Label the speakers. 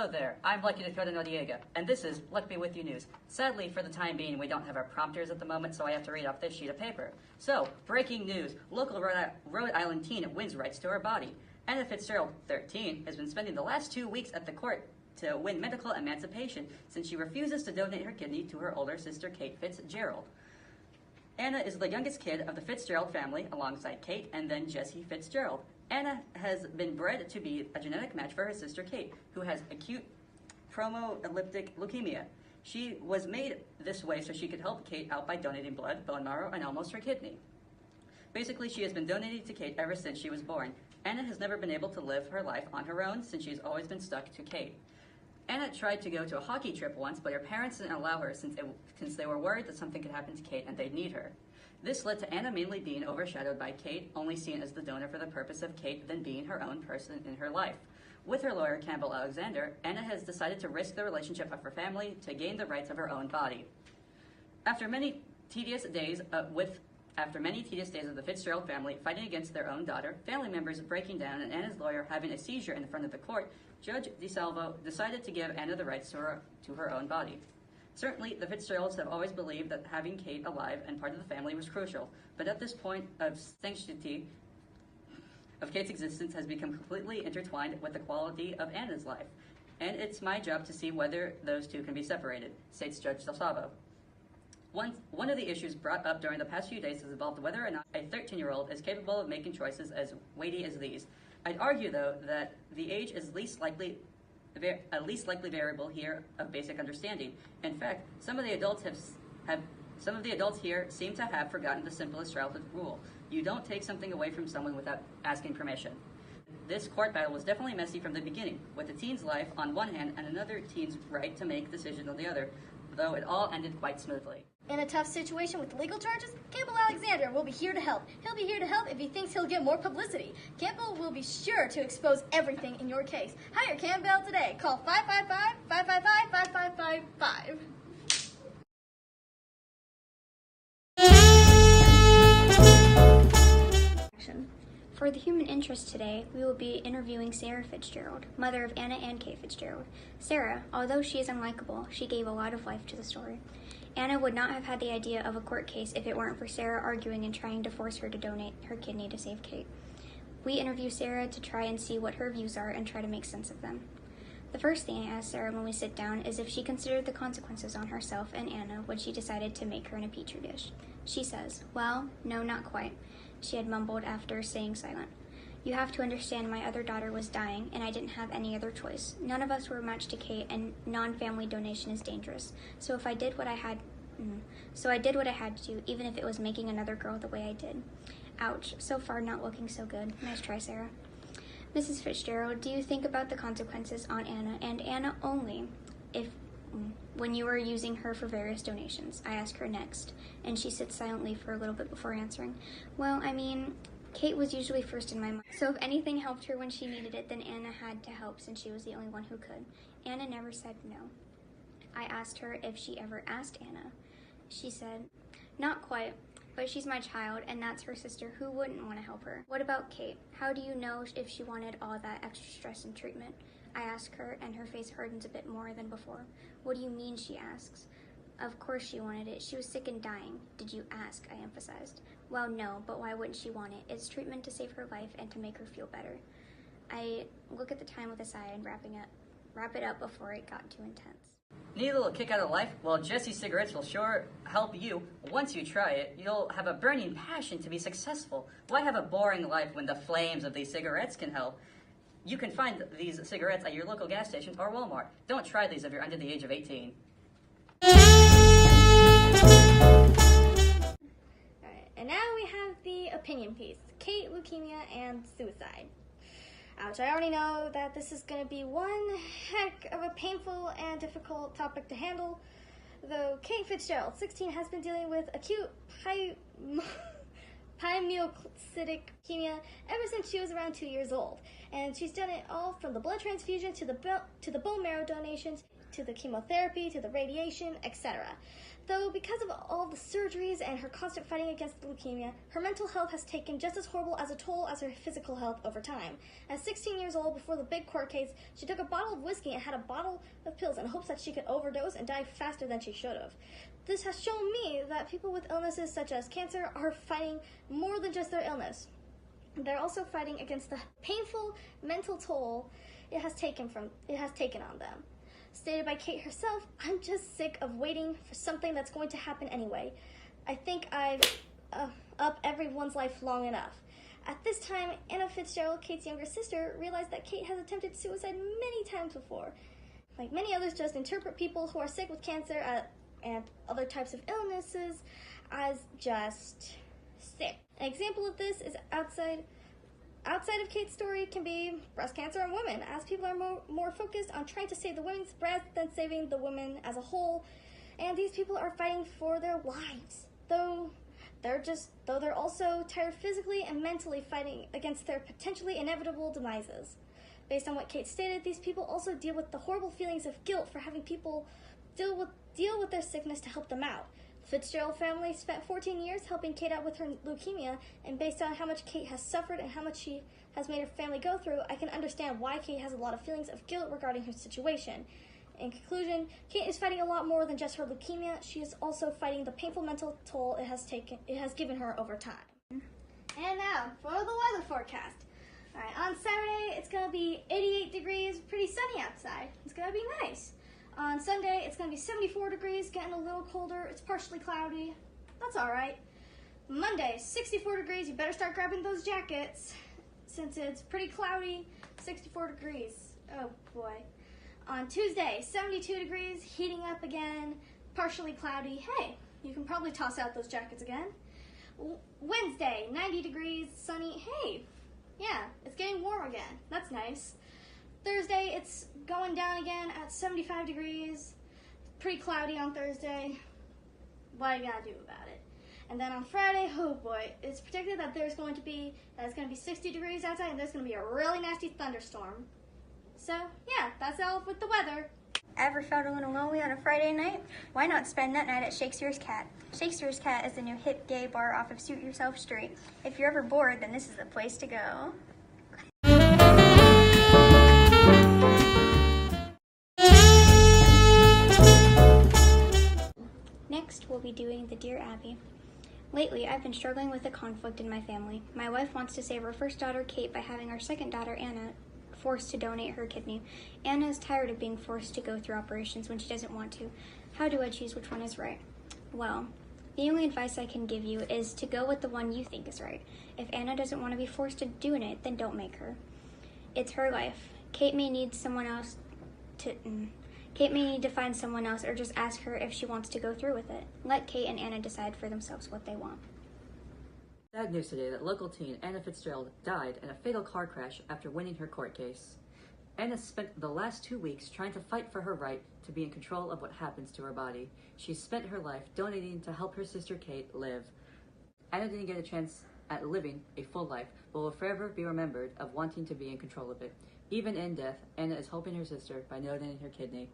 Speaker 1: Hello there, I'm Lucky Dakota Noriega, and this is Luck Be With You News. Sadly, for the time being, we don't have our prompters at the moment, so I have to read off this sheet of paper. So, breaking news, local Rhode Island teen wins rights to her body. Anna Fitzgerald, 13, has been spending the last 2 weeks at the court to win medical emancipation since she refuses to donate her kidney to her older sister, Kate Fitzgerald. Anna is the youngest kid of the Fitzgerald family, alongside Kate and then Jesse Fitzgerald. Anna has been bred to be a genetic match for her sister Kate, who has acute promyelocytic leukemia. She was made this way so she could help Kate out by donating blood, bone marrow, and almost her kidney. Basically, she has been donating to Kate ever since she was born. Anna has never been able to live her life on her own since she's always been stuck to Kate. Anna tried to go to a hockey trip once, but her parents didn't allow her since they were worried that something could happen to Kate and they'd need her. This led to Anna mainly being overshadowed by Kate, only seen as the donor for the purpose of Kate than being her own person in her life. With her lawyer, Campbell Alexander, Anna has decided to risk the relationship of her family to gain the rights of her own body. After many tedious days of the Fitzgerald family fighting against their own daughter, family members breaking down, and Anna's lawyer having a seizure in front of the court, Judge DeSalvo decided to give Anna the rights to her own body. Certainly, the Fitzgeralds have always believed that having Kate alive and part of the family was crucial, but at this point of sanctity of Kate's existence has become completely intertwined with the quality of Anna's life, and it's my job to see whether those two can be separated, states Judge DeSalvo. One of the issues brought up during the past few days has involved whether or not a 13-year-old is capable of making choices as weighty as these. I'd argue, though, that the age is a least likely variable here of basic understanding. In fact, some of the adults here seem to have forgotten the simplest childhood rule: you don't take something away from someone without asking permission. This court battle was definitely messy from the beginning, with the teen's life on one hand and another teen's right to make decisions on the other, though it all ended quite smoothly.
Speaker 2: In a tough situation with legal charges, Campbell Alexander will be here to help. He'll be here to help if he thinks he'll get more publicity. Campbell will be sure to expose everything in your case. Hire Campbell today. Call 555-555-5555.
Speaker 3: For the human interest today, we will be interviewing Sarah Fitzgerald, mother of Anna and Kate Fitzgerald. Sarah, although she is unlikable, she gave a lot of life to the story. Anna would not have had the idea of a court case if it weren't for Sarah arguing and trying to force her to donate her kidney to save Kate. We interview Sarah to try and see what her views are and try to make sense of them. The first thing I asked Sarah when we sit down is if she considered the consequences on herself and Anna when she decided to make her in a petri dish. She says, "Well, no, not quite," she had mumbled after staying silent. "You have to understand my other daughter was dying, and I didn't have any other choice. None of us were a match to Kate, and non-family donation is dangerous. So I did what I had to do, even if it was making another girl the way I did." Ouch, so far not looking so good. Nice try, Sarah. "Mrs. Fitzgerald, do you think about the consequences on Anna, and Anna only, when you were using her for various donations?" I ask her next, and she sits silently for a little bit before answering. "Well, I mean, Kate was usually first in my mind, so if anything helped her when she needed it, then Anna had to help since she was the only one who could. Anna never said no." I asked her if she ever asked Anna. She said, "Not quite, but she's my child, and that's her sister. Who wouldn't want to help her?" "What about Kate? How do you know if she wanted all that extra stress and treatment?" I ask her, and her face hardens a bit more than before. "What do you mean?" she asks. "Of course she wanted it. She was sick and dying." "Did you ask?" I emphasized. "Well, no, but why wouldn't she want it? It's treatment to save her life and to make her feel better." I look at the time with a sigh and wrap it up before it got too intense.
Speaker 1: Need a little kick out of life? Well, Jesse cigarettes will sure help you. Once you try it, you'll have a burning passion to be successful. Why have a boring life when the flames of these cigarettes can help? You can find these cigarettes at your local gas station or Walmart. Don't try these if you're under the age of 18.
Speaker 2: Alright, and now we have the opinion piece. Kate, leukemia, and suicide. Ouch, I already know that this is going to be one heck of a painful and difficult topic to handle. Though Kate Fitzgerald, 16, has been dealing with acute promyelocytic leukemia ever since she was around 2 years old. And she's done it all from the blood transfusion to the bone marrow donations. to the chemotherapy, to the radiation, etc. Though because of all the surgeries and her constant fighting against leukemia, her mental health has taken just as horrible as a toll as her physical health over time. At 16 years old, before the big court case, she took a bottle of whiskey and had a bottle of pills in hopes that she could overdose and die faster than she should have. This has shown me that people with illnesses such as cancer are fighting more than just their illness. They're also fighting against the painful mental toll it has taken on them. Stated by Kate herself, "I'm just sick of waiting for something that's going to happen anyway. I think I've up everyone's life long enough." At this time, Anna Fitzgerald, Kate's younger sister, realized that Kate has attempted suicide many times before. Like many others, just interpret people who are sick with cancer and other types of illnesses as just sick. An example of this is outside of Kate's story can be breast cancer in women, as people are more focused on trying to save the women's breast than saving the women as a whole, and these people are fighting for their lives, though they're also tired physically and mentally, fighting against their potentially inevitable demises. Based on what Kate stated, these people also deal with the horrible feelings of guilt for having people deal with their sickness to help them out. The Fitzgerald family spent 14 years helping Kate out with her leukemia, and based on how much Kate has suffered and how much she has made her family go through, I can understand why Kate has a lot of feelings of guilt regarding her situation. In conclusion, Kate is fighting a lot more than just her leukemia. She is also fighting the painful mental toll it has given her over time. And now for the weather forecast. Alright, on Saturday it's going to be 88 degrees, pretty sunny outside. It's going to be nice. On Sunday, it's going to be 74 degrees, getting a little colder. It's partially cloudy. That's all right. Monday, 64 degrees. You better start grabbing those jackets since it's pretty cloudy. 64 degrees. Oh, boy. On Tuesday, 72 degrees, heating up again, partially cloudy. Hey, you can probably toss out those jackets again. Wednesday, 90 degrees, sunny. Hey, yeah, it's getting warm again. That's nice. Thursday, it's going down again at 75 degrees. Pretty cloudy on Thursday. What are you gonna do about it? And then on Friday, oh boy, it's predicted that it's going to be 60 degrees outside, and there's gonna be a really nasty thunderstorm. So yeah, that's all with the weather.
Speaker 3: Ever felt a little lonely on a Friday night? Why not spend that night at Shakespeare's Cat? Shakespeare's Cat is the new hip gay bar off of Suit Yourself Street. If you're ever bored, then this is the place to go. Next, we'll be doing the Dear Abby. Lately, I've been struggling with a conflict in my family. My wife wants to save our first daughter, Kate, by having our second daughter, Anna, forced to donate her kidney. Anna is tired of being forced to go through operations when she doesn't want to. How do I choose which one is right? Well, the only advice I can give you is to go with the one you think is right. If Anna doesn't want to be forced to doing it, then don't make her. It's her life. Kate may need to find someone else, or just ask her if she wants to go through with it. Let Kate and Anna decide for themselves what they want.
Speaker 1: Sad news today that local teen Anna Fitzgerald died in a fatal car crash after winning her court case. Anna spent the last 2 weeks trying to fight for her right to be in control of what happens to her body. She spent her life donating to help her sister Kate live. Anna didn't get a chance at living a full life, but will forever be remembered of wanting to be in control of it. Even in death, Anna is helping her sister by donating her kidney.